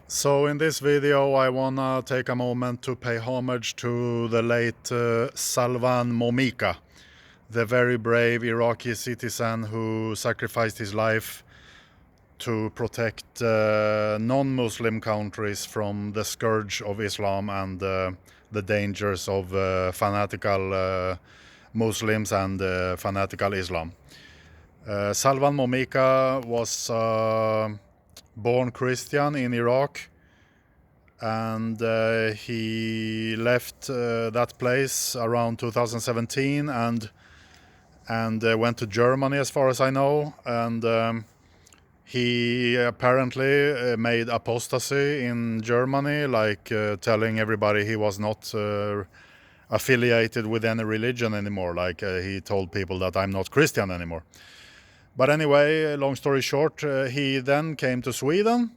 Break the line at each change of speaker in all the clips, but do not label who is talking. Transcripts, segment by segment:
So in this video I wanna take a moment to pay homage to the late Salwan Momika, the very brave Iraqi citizen who sacrificed his life to protect non-Muslim countries from the scourge of Islam and the dangers of fanatical Muslims and fanatical Islam. Salwan Momika was born Christian in Iraq, and he left that place around 2017 and went to Germany, as far as I know. And he apparently made apostasy in Germany, like telling everybody he was not affiliated with any religion anymore. Like he told people that I'm not Christian anymore. But anyway, long story short, he then came to Sweden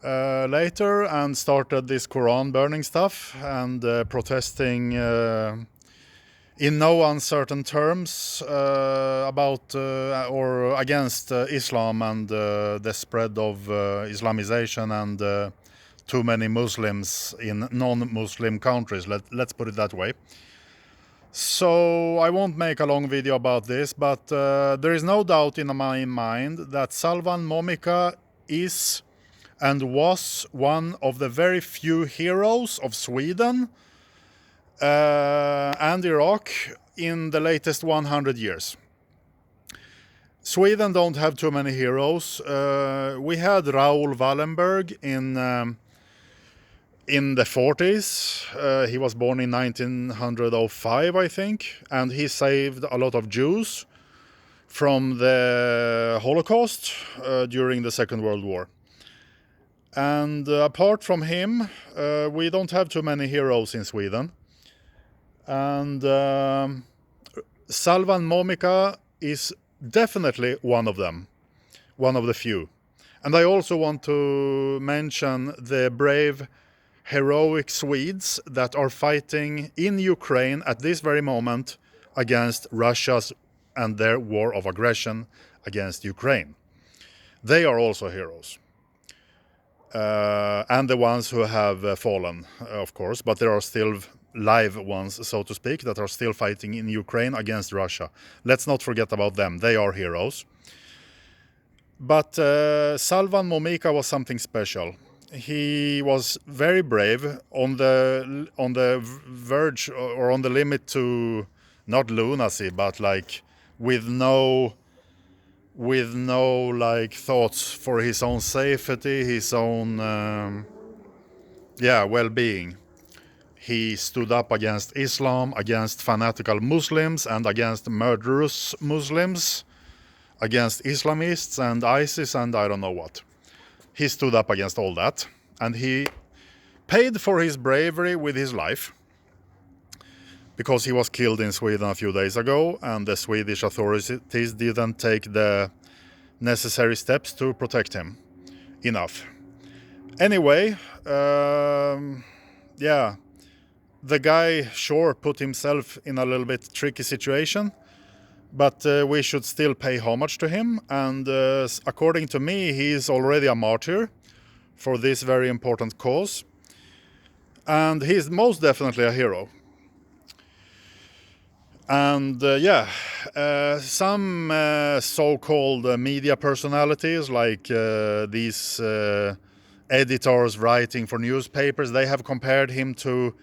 later and started this Quran burning stuff and protesting in no uncertain terms about or against Islam and the spread of Islamization and too many Muslims in non-Muslim countries. Let's put it that way. So I won't make a long video about this, but there is no doubt in my mind that Salwan Momika is and was one of the very few heroes of Sweden and Iraq in the latest 100 years. Sweden don't have too many heroes. We had Raoul Wallenberg in the 40s. He was born in 1905, I think, and he saved a lot of Jews from the Holocaust during the Second World War. And apart from him, we don't have too many heroes in Sweden. And Salwan Momika is definitely one of them, one of the few. And I also want to mention the brave, heroic Swedes that are fighting in Ukraine at this very moment against Russia's and their war of aggression against Ukraine. They are also heroes. And the ones who have fallen, of course, but there are still live ones, so to speak, that are still fighting in Ukraine against Russia. Let's not forget about them. They are heroes. But Salwan Momika was something special. He was very brave, on the verge or on the limit to not lunacy, but like with no like thoughts for his own safety, his own well-being. He stood up against Islam, against fanatical Muslims, and against murderous Muslims, against Islamists and ISIS and I don't know what. He stood up against all that, and he paid for his bravery with his life, because he was killed in Sweden a few days ago, and the Swedish authorities didn't take the necessary steps to protect him enough. Anyway, the guy sure put himself in a little bit tricky situation, but we should still pay homage to him, and according to me, he is already a martyr for this very important cause, and he is most definitely a hero. And some so-called media personalities, like these editors writing for newspapers, they have compared him to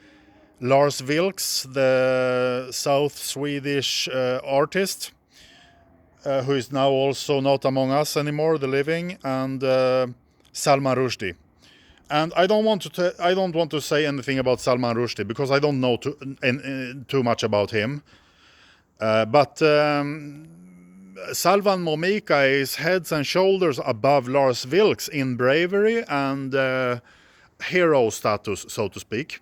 Lars Vilks, the South Swedish artist, who is now also not among us anymore, the living, and Salman Rushdie. And I don't want to say anything about Salman Rushdie because I don't know too much about him. But Salwan Momika is heads and shoulders above Lars Vilks in bravery and hero status, so to speak.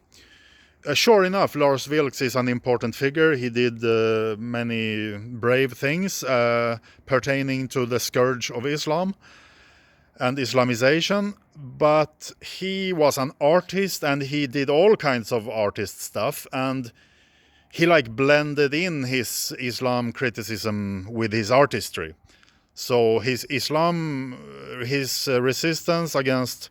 Sure enough, Lars Vilks is an important figure. He did many brave things pertaining to the scourge of Islam and Islamization, but he was an artist and he did all kinds of artist stuff, and he like blended in his Islam criticism with his artistry. So his resistance against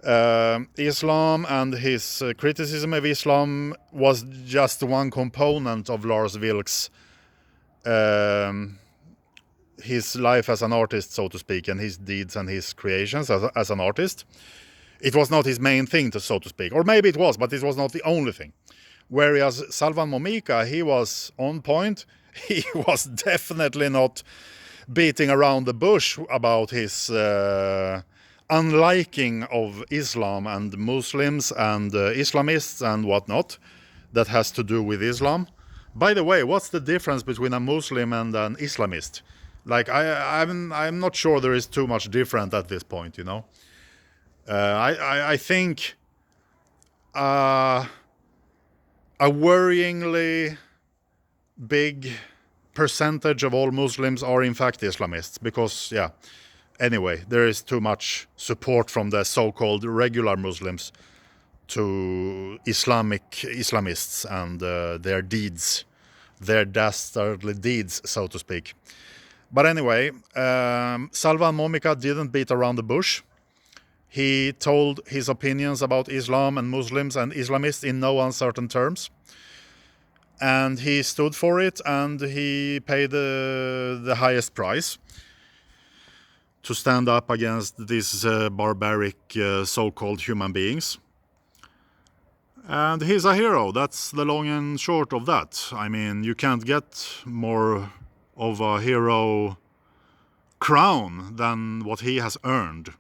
Islam and his criticism of Islam was just one component of Lars Vilks' his life as an artist, so to speak, and his deeds and his creations as an artist. It was not his main thing, so to speak. Or maybe it was, but it was not the only thing. Whereas Salwan Momika, he was on point. He was definitely not beating around the bush about his unliking of Islam and Muslims and Islamists and whatnot that has to do with Islam. By the way, what's the difference between a Muslim and an Islamist? Like, I'm not sure there is too much different at this point, you know. I think a worryingly big percentage of all Muslims are in fact Islamists, because, yeah, anyway, there is too much support from the so-called regular Muslims to Islamists and their deeds, their dastardly deeds, so to speak. But anyway, Salwan Momika didn't beat around the bush. He told his opinions about Islam and Muslims and Islamists in no uncertain terms. And he stood for it, and he paid the highest price to stand up against these barbaric so-called human beings. And he's a hero. That's the long and short of that. I mean, you can't get more of a hero crown than what he has earned.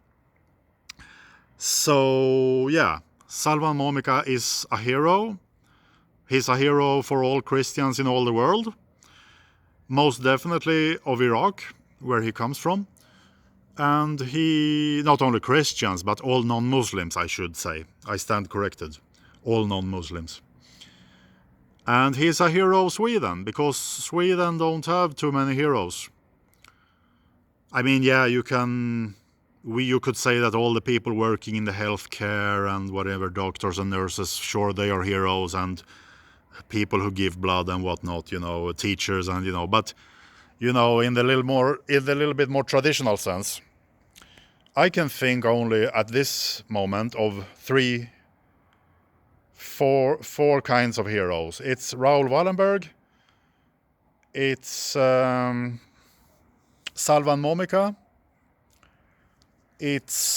So, yeah, Salwan Momika is a hero. He's a hero for all Christians in all the world. Most definitely of Iraq, where he comes from. And he, not only Christians, but all non-Muslims, I should say. I stand corrected. All non-Muslims. And he's a hero of Sweden, because Sweden don't have too many heroes. I mean, yeah, you could say that all the people working in the healthcare and whatever, doctors and nurses, sure, they are heroes, and people who give blood and whatnot, you know, teachers and, you know, but, you know, in the little bit more traditional sense, I can think only at this moment of four kinds of heroes. It's Raoul Wallenberg, it's Salwan Momika, it's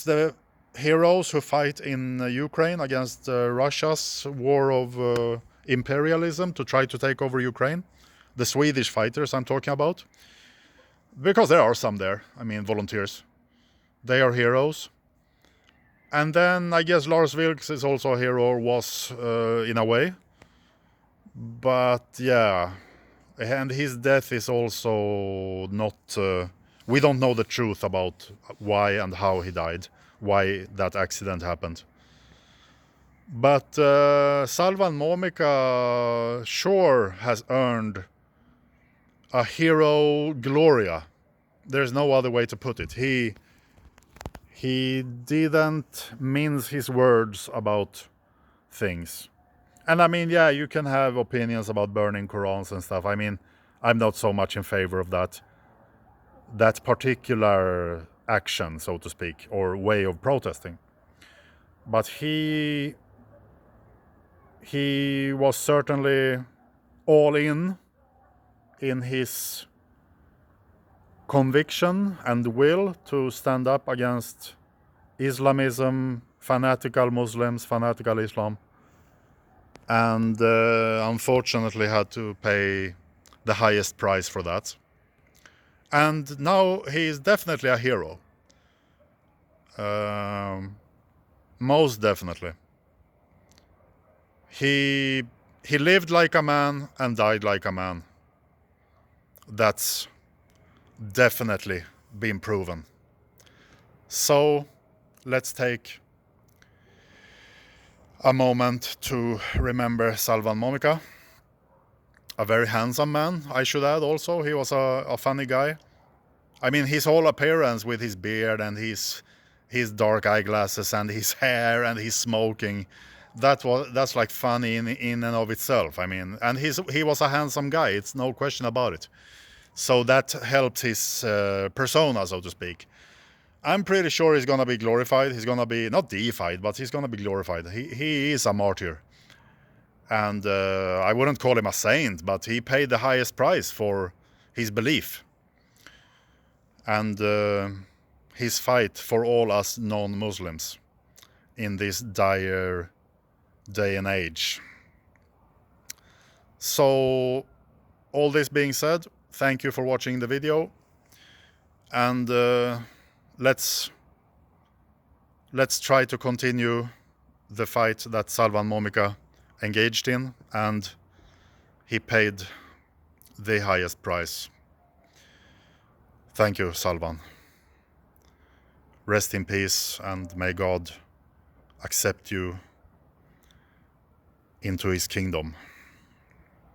the heroes who fight in Ukraine against Russia's war of imperialism to try to take over Ukraine. The Swedish fighters I'm talking about. Because there are some there, I mean, volunteers. They are heroes. And then I guess Lars Vilks is also a hero, or was in a way. But yeah, and his death is also not... we don't know the truth about why and how he died, why that accident happened. But Salwan Momika sure has earned a hero gloria. There's no other way to put it. He didn't mince his words about things. And I mean, yeah, you can have opinions about burning Qurans and stuff. I mean, I'm not so much in favor of that particular action, so to speak, or way of protesting. But he was certainly all in his conviction and will to stand up against Islamism, fanatical Muslims, fanatical Islam, and unfortunately had to pay the highest price for that. And now he is definitely a hero. Most definitely. He lived like a man and died like a man. That's definitely been proven. So let's take a moment to remember Salwan Momika. A very handsome man, I should add also. He was a funny guy. I mean, his whole appearance with his beard and his dark eyeglasses and his hair and his smoking, that's like funny in and of itself. I mean, and he was a handsome guy, it's no question about it. So that helped his persona, so to speak. I'm pretty sure he's gonna be glorified. He's gonna be not deified, but he's gonna be glorified. He is a martyr, and I wouldn't call him a saint, but he paid the highest price for his belief and his fight for all us non-Muslims in this dire day and age. So, all this being said, thank you for watching the video, and let's try to continue the fight that Salwan Momika engaged in, and he paid the highest price. Thank you, Salwan. Rest in peace, and may God accept you into his kingdom.